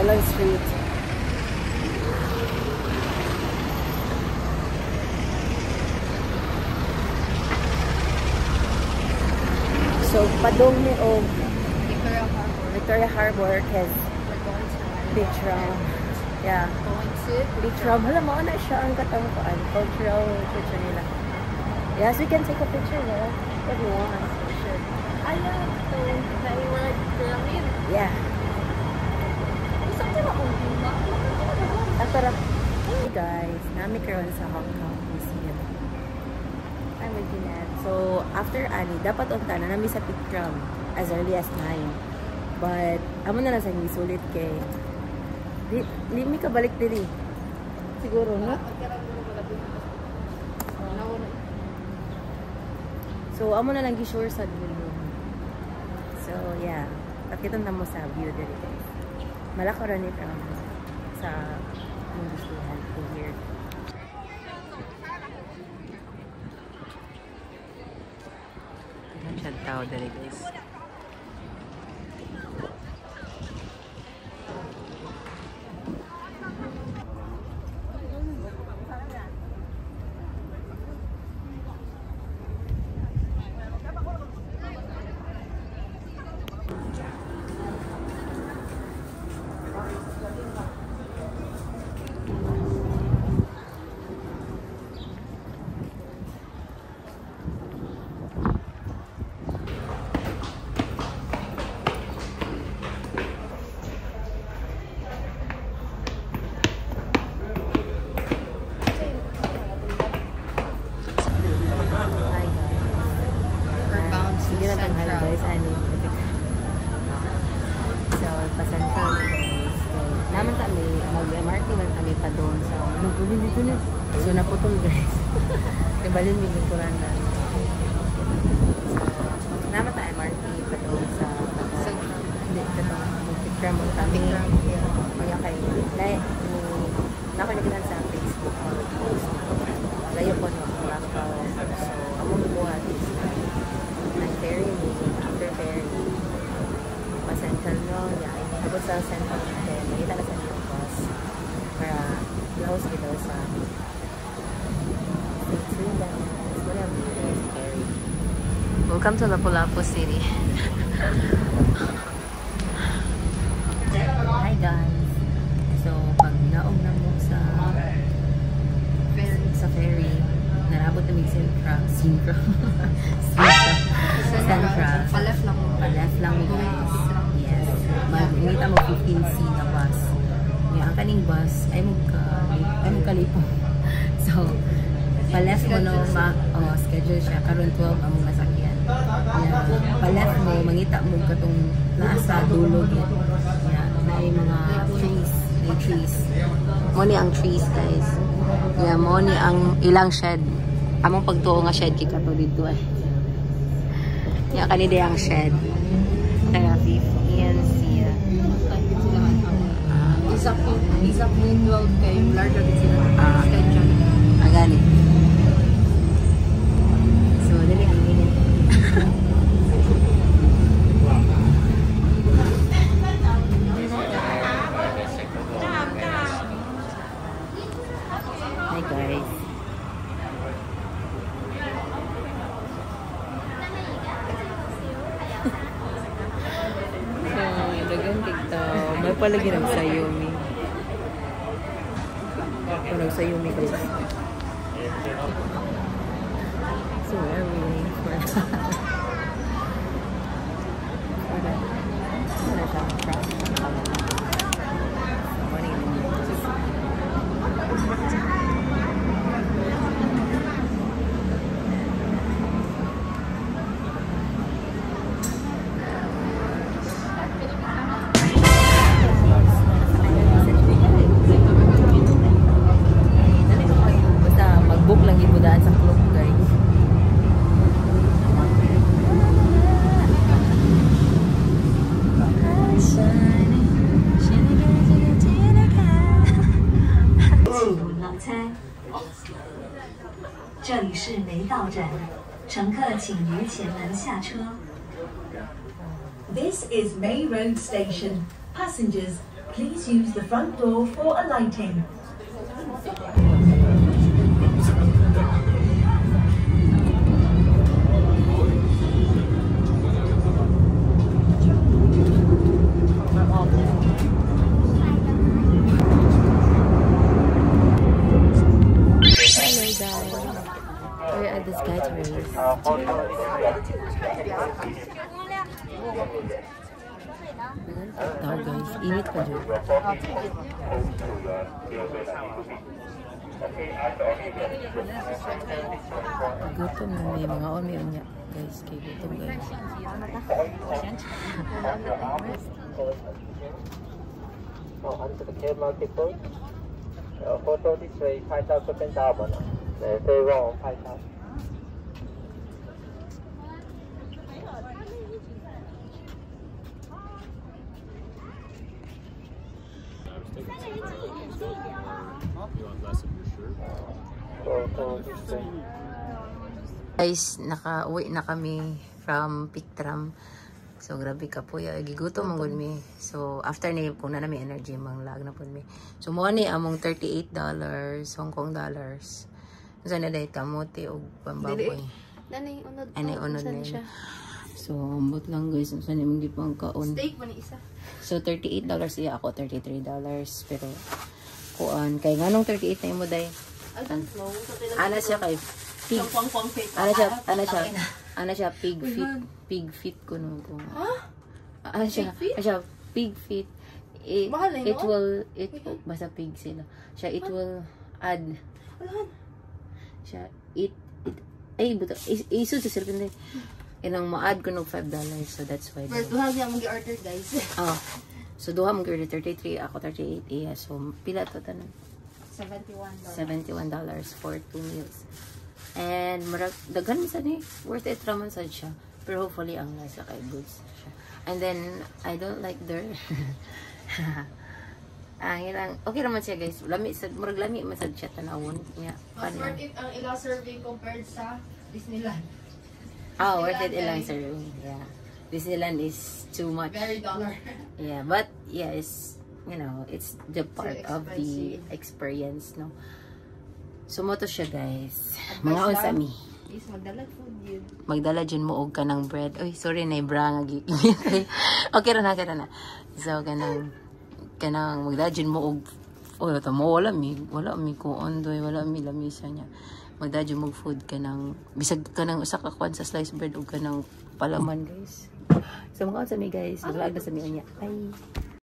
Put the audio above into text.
walang street. So, padong ni og Victoria Harbor kasi beach round. Yeah. Beach round. Hala, mo na siya ang katangkuan. Cultural picture nila. Yes, we can take a picture there if you want. Sure. So they were like pyramid? Yeah. Hey guys, nami karon sa Hong Kong Museum. I'm with Jeanette. So, after Ani, dapat unta na nami sa Pikram as early as 9. But, amo na lang sa sulit kay Limi ka balik diri. Siguro, no? So, amo na lang gi-sure sa dulo. So, yeah. Pakitan na mo sa view diri guys. Malako ra ni from sa mong gustuhan to here. Ang siya tao diri guys. So, pa-Central guys. Naman kami, mag-MRT man kami pa doon. So, nagpulin dito na. So, naputol guys. Nabalin may kuranda. So, naman tayo MRT pa doon sa hindi, ito mag-picture mo kami. Kaya kayo. Nakalimutan sa Facebook. Layo po no. So, among buhat is nag-ferry me. After ferry. Pa-Central no. Yeah. Tapos sa Central natin. Nakita na sa new bus. Para i-host kita sa welcome to Lapu-Lapu City. Hi guys. So, pag naog na mo sa ferry, narabot na may Centra. Pa-left lang mo guys. Yes. Mag-inita mo 15C na bus. Ang kaning bus ay magkalipong. So, pa-left mo no, schedule siya. Karon 12 ang mga sakyan. Pa-left mo, mangita mo katong nasa dulog yan. May mga trees. May trees. Mo ni ang trees guys. Yeah, mo ni ang ilang shed. Among pagtuo nga shed kika to dito eh. Yeah, kanina ang shed. Kaya 15 siya. Isa po 12 kayo. Larger din sila. Schedule. Agani. So, dali ang minute. Hi guys. Dagang TikTok. May palagi nagsayomi. Nagsayomi guys. So we're waiting for mag-book lang yung budaan sa club guys. This is May Road Station. Passengers, Please use the front door for alighting. We're at the Sky Terrace. Tao guys, init pa dyan. Gutom na may mga may unya. Guys, kay gutom guys. Onto the camera people. Photo this way, 5,000 pentaban. Say wrong, 5,000. Guys, naka-uwi na kami from Pictram. So, grabe ka po. Gigutom ang good me. So, after ni, kung na namin energy, mang lag na po mi. So, mo ni among $38 Hong Kong dollars. So, na dahil kamote o pambaboy. Nanay, unod. Anay, unod na yun. So, ambot lang guys. Saan naman di pang kaon. Steak mo ni isa. So, $38 iya ako. $33. Pero, kuan. Kaya nga nung 38 na yung mo dahil. Ana siya kay pig. Ana siya pig feet. Pig feet ko nung ko. Ha? Ana siya pig feet. It will basta pig sila. Siya it will add. Siya ay buto isu sa sirpin din. Inang ma-add ko ng $5 so that's why. Pero duha siya mag-order guys. So duha mag-order 33 ako 38 iya. So pila to tanan? $71 for 2 meals. And marag daghan sa ni worth it raman sad siya. Pero hopefully ang nasa kay goods siya. And then I don't like their okay naman siya guys. Lami sad murag lami man sad siya tanawon niya. Mas worth it ang ilang serving compared sa Disneyland. Worth it ilang serving. Yeah. Disneyland is too much. Very dollar. Yeah, but yeah, it's you know, it's the part of the experience, no? So, mo to siya, guys. Mga unsa mi. Is magdala food yun. Magdala dyan mo og kanang bread. Uy, sorry na ibra nga okay ra na. So, kanang magdala dyan mo og wala mi kuon doy, wala mi lamisa niya. Magdala dyan mo og food kanang bisag kanang usa ka kwan sa slice bread og kanang palaman, guys. So, mga unsa mi, guys. Maglag na sa mi niya. Bye.